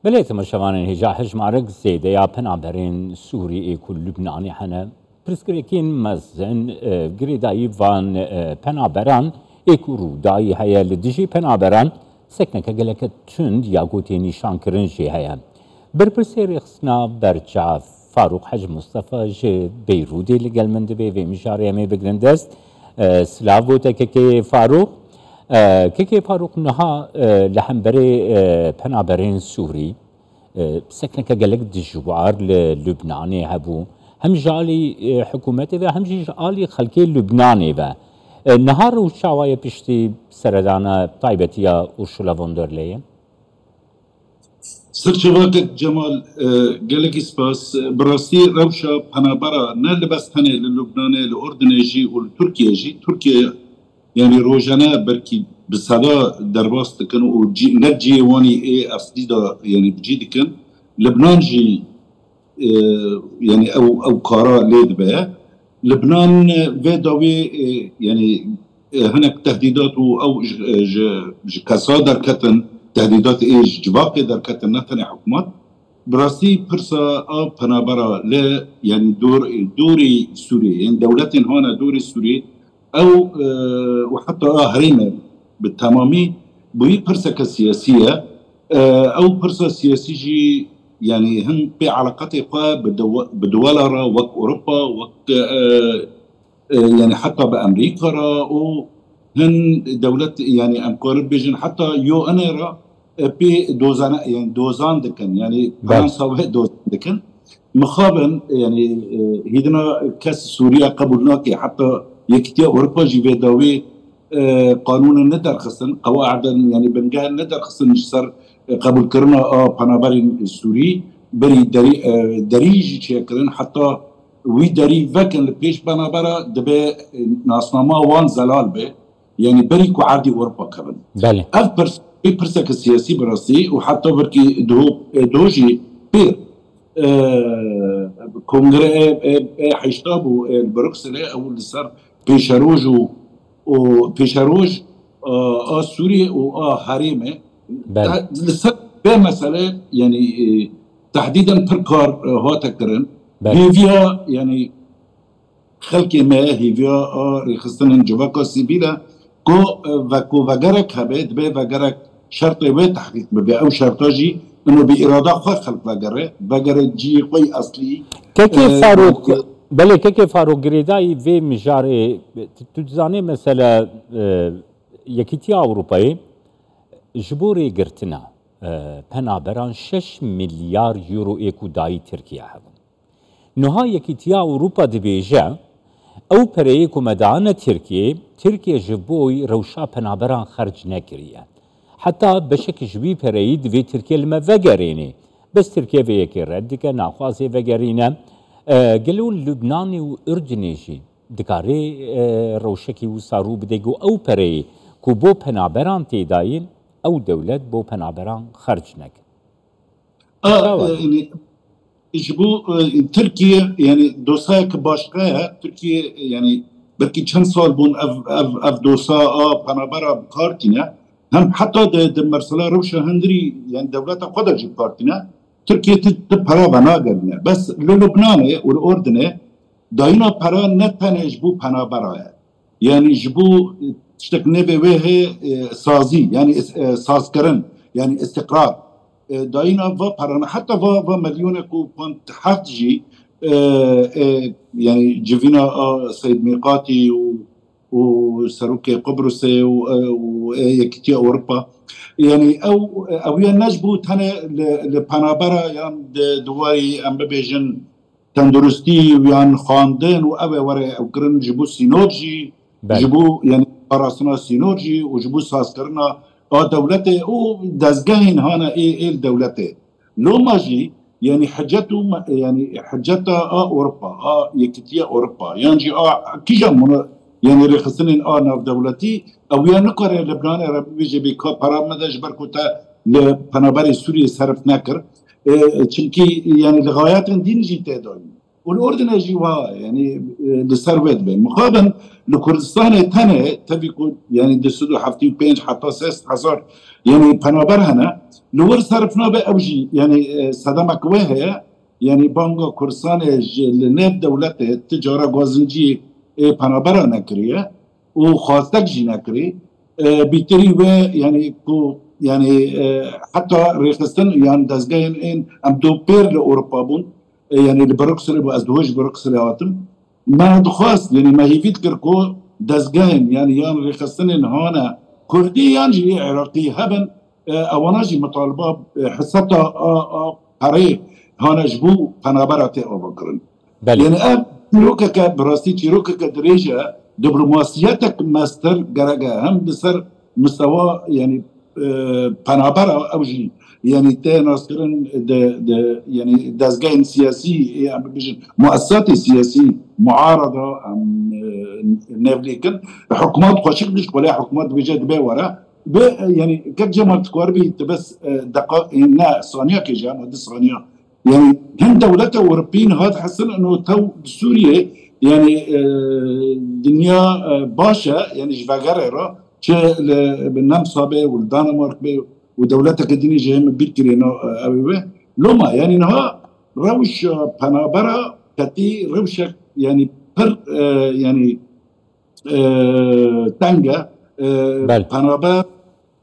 بله تماشاوان هجا هجمارک زیده یا پنابرین سوریه کل لبنانی حنا پرسکریکین مزن گریدایی وان پنابران اکو رودایی هیا لدیجی پنابران سکنکه گلک تند یا گوتی نشان کرنجی هیا برپرسی رخصنا برچا فاروق حج مصطفى جه بيرودي لقل من دبي في مشاريع مي بجرندست سلافو تككي فاروق كيكي فاروق نها لحنبري بنابرين سوري سكنك قالك دجوار للبناني هبو هم جالي حكومتي و هم جالي خلقي لبناني و نهار وشاوايا بيشتي سردانا طيبتيا أورشولا فوندرلين سرچواتك جمال قالك سباس براسي روشا بنابرا نال بس هني للبنان لأردن جي ولتركيا جي تركيا يعني روجانا بركي بصدا درباس كانوا نجي واني اي افسديدا يعني بجي كان لبنان جي يعني او كارا ليد بها لبنان فيداوي يعني هناك تهديدات او كسادر كتن تهديدات ايش جواكي در كتن نتني حكومات براسي برسا بنابرا لا يعني دوري سوري يعني دولتين هنا دوري سوري او وحتى هريمه بالتمامي بوي برسا كسياسيه او برسا سياسي جي يعني هن بعلاقات بدولارا وك اوروبا وك يعني حتى بامريكا او هن دولت يعني امقارب بيجن حتى يو انيرا بي دوزان يعني دوزان دكن يعني فرنسا دوزان دكن مخابن يعني هيدنا كاس سوريا قبلناكي حتى يكتيا اوروبا جي بيداوي قانون الندر خصن قواعد يعني بنجاه الندر خصن جسر قبل كرنا بنابرين السوري بري دريج شكلن حتى وي دري فكن لبيش بنابرا دبي ناسنامه وان زلال به يعني بريكو عادي اوروبا كمان بله برسك السياسي براسي وحتى بركي دوجي بير كونغري حيشتابو البروكسل او اللي صار بيشاروج وبيشاروج سوري هريمه لسه بمساله يعني تحديدا بركار هاتكرن هيفيا يعني خلقي ما هيفيا رخصتن جواكا سيبيلا كو وغرك هبت بي وغرك شرط و تحقيق بي او شرطاجي انه باراده خلق وغره جي قوي اصلي كيكي فاروق بله كيكي فاروق غريداي في مجاري تجزاني مثلا يكيتيا اوروباي جبوري قرتنا بنابران 6 مليار يورو ايكو داي تركيا هبون نها يكيتيا اوروبا دبيجا او بريكو مدانا تركيا جبوي روشا بنابران خرج نكريا حتى بشك جبي بريد في تركيا لما فقريني بس تركيا في يكي ردك ناخوازي فقرينا قالوا لبناني واردني جي دكاري روشكي وصارو بديقو او بري كو بو بنابران تيداين او دولت بو بنابران خرج نك يعني جبو تركيا يعني دوساك باشقاها تركيا يعني بركي چند سال بون اف دوسا بنابرا بكارتنا هم حتى د مرسلا روشا هندري يعني دولتا خدا جي بكارتنا تركيا تبرا بنا قرنا بس للبنان والاردن داينا برا نتنه جبو بنابرا يعني جبو تشتك نبي وهي سازي يعني سازكرن يعني استقرار داينا برا حتى مليون كو كنت حفجي يعني جفينا سيد ميقاتي وسروكي قبرص ويكتيا اوروبا يعني او ينجبو تنا لبنابرا يعني دواري ام بيجن تندرستي ويان خاندن او ورا او كرن جبو سينورجي جبو يعني راسنا سينورجي وجبو ساسكرنا دولته او دزگاهن هانا اي الدولته لو ماجي يعني حجته يعني حجتها اوروبا يكتيا اوروبا يعني كيجا يعني رخصنين ناف دولتي او يا نقر لبنان ربي بي برا مدج بركوتا لبنابري سوريا صرف نكر چونكي يعني لغايات دين جي تدون والاردن جوا يعني لسروت بين مقابل لكردستان تانه تبيكو يعني دسدو حفتي بينج حتى 6000 يعني بنابر هنا لور صرفنا بأوجي يعني صدمك وهي يعني بانغا كردستان لناب دولته التجارة غازنجي بنابر نكريه وخاصتك جي نكري بيتري و يعني كو يعني حتى ريخستن يعني دزجين ان ام دو بير لاوروبا بون يعني البروكسل وازدواج بروكسل هاتم ما دخواست يعني ما هي فيت كركو دزجين يعني ريخستن هنا كردي يعني عراقي هبن اواناجي مطالبه حسبتها قري هنا جبو قنابرات او بكرن يعني اب روكا براستي روكا دريجه دبلوماسيتك ماستر جرجا هم بسر مستوى يعني بنابرة أوجي يعني تناصرن يعني دازجين سياسي يعني مؤسسات سياسية معارضة نافليكن حكومات قشقش ولا حكومات بجد بورا يعني كجمال تكوربي بس دقائق نا ثانية كجام هذه ثانية يعني هم دولته أوروبيين هذا حسن إنه تو سوريا يعني دنيا باشا يعني جفاجرة شيء بالنمسا والدنمارك ودولتك الدنيا جايين بيكرينا أبوه لما يعني نها روش بنابرة كتي روشة يعني بر يعني تانجا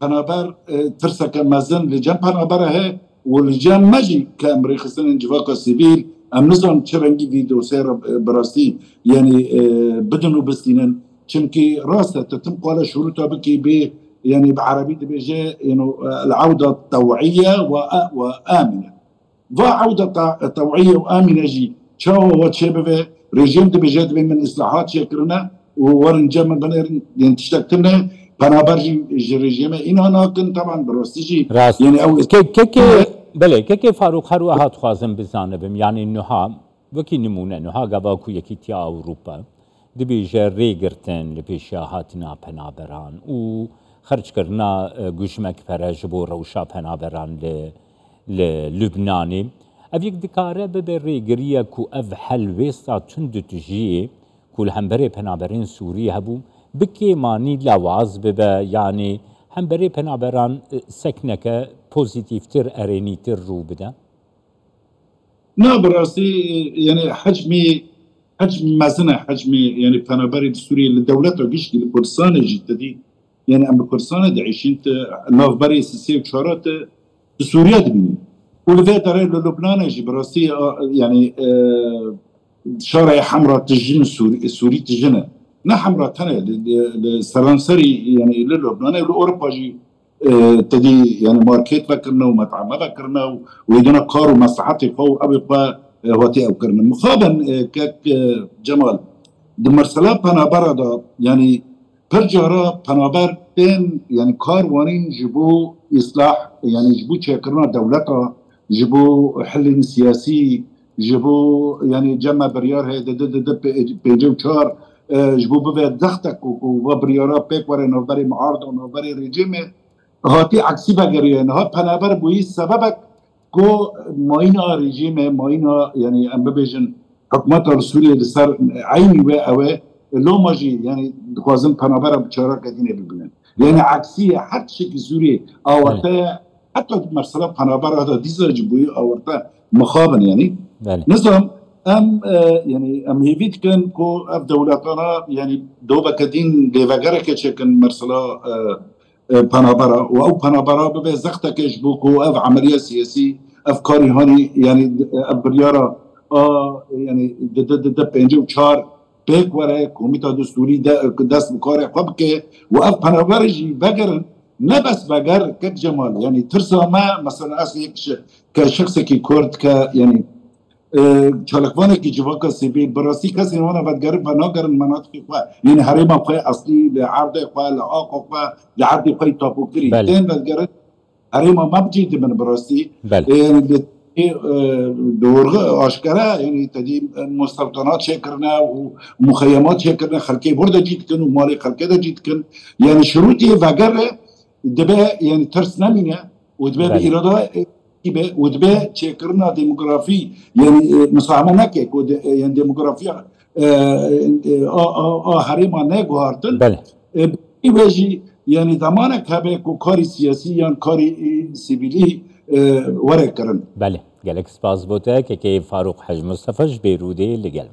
بنابر ترسك مازن لجان بنابرة هي والجان ماجي كأمريكا سنة جواكا سيفيل ام نظام تشرنجي فيديو سير براستي يعني بدنو بستينن چونكي راسته تتم قال شروطها بكي ب يعني بعربي بيجي يعني العوده الطوعيه وامنه وعوده طوعيه وامنه جي شو وتشبه ريجيم بيجي من اصلاحات شكرنا ورنجم بنر يعني تشتكتنا بنابرجي ريجيم انا كنت طبعا براستي يعني او كي بله که فاروق هر وقت خوازم بزنه بیم یعنی نها وکی نمونه نها گواکو یکی تیا اروپا دبیجه ریگرتن لپیشیاهاتنا پنابران و خرج کرنا گوشمک فرج بو روشا پنابران للبنانی اویک دکاره به ریگریه کو اف حلویستا تند تجیه کل همبره پنابرین سوری هبو بکی مانی لواز ببه یعنی همبره پنابران سکنکه بوزيتيفتر ارينيتر رو بدا؟ نعم براسي يعني حجم مازنه حجمي يعني بنابري سوريا لدولته قش الكردستان جدي يعني ام الكردستان د 20 نوفبري سيسي شارات سوريا دبي ولذا ترى لبنان جي براسي يعني شارع حمراء تجن سوري تجنه نا حمراء تنه لسرانسري يعني للبنان لاوروبا جي تدي يعني ماركت فكرنا ومطعم فكرنا ويدنا قارو مصلحتي فو ابقى هوتي او كرنا مخابن كك جمال دمرسلا بنابر دا يعني برجارا بنابر بين يعني كاروانين جبو اصلاح يعني جبو تشكرنا دولتها جبو حل سياسي جبو يعني جمع بريار هي د بيجو شهر جبو بفيد ضغطك وبريارا بيك ورا نوبري معارضه ونوبري ريجيمه هاتی عکسی بگیری نه پنابر بوی سبب کو ماینا رژیم ماینا یعنی ام ببیشن حکومت سوریه لسر عینی و اوه لو ماجی یعنی خوازن پنابر بچارا کدینه ببینن یعنی عکسی هر شکل سوریه آورته حتی مرسله پنابر هذا دیزا جبوی آورته مخابن يعني نظام يعني هيفيت كان كو اف دولتنا يعني دوبا كدين ديفاغارا كتشكن مرسله بنابرا او بنابرا بزختك يجبوكو اف عمليه سياسيه افكاري هاني يعني بريارا يعني د بنجو چار بيك ورا كوميتا دستوري دست بكار قبك واف بنابرا جي بغرن نبس بغر كجمال يعني ترسى ما مثلا اصلي كشخص كي كورد ك يعني چالکوانه کی جواکا سیبی براسی کسی وانا بدگرب و ناگرن مناطق خواه یعنی حریم خواه اصلی لعرض خواه لعاق خواه لعرض خواه تاپوکری تین بدگرن حریم مبجید من براسی یعنی دورغه آشکره یعنی تدیم مستوطنات شکرنا و مخیمات شکرنا خلقی برده جید کن و مالی خلقی ده جید کن یعنی شروطی وگر دبه یعنی ترس نمینه و دبه به ایراده به ودبه چکرنا دموگرافی یعنی مساهمه نکه یعنی دموگرافی هریما نگوهارتن بله ایوژی یعنی زمانه که به کاری سیاسی یا کاری سیویلی وره کرن. بله گلک سپاس بوده که فاروق حج مصطفی بیروده لگلم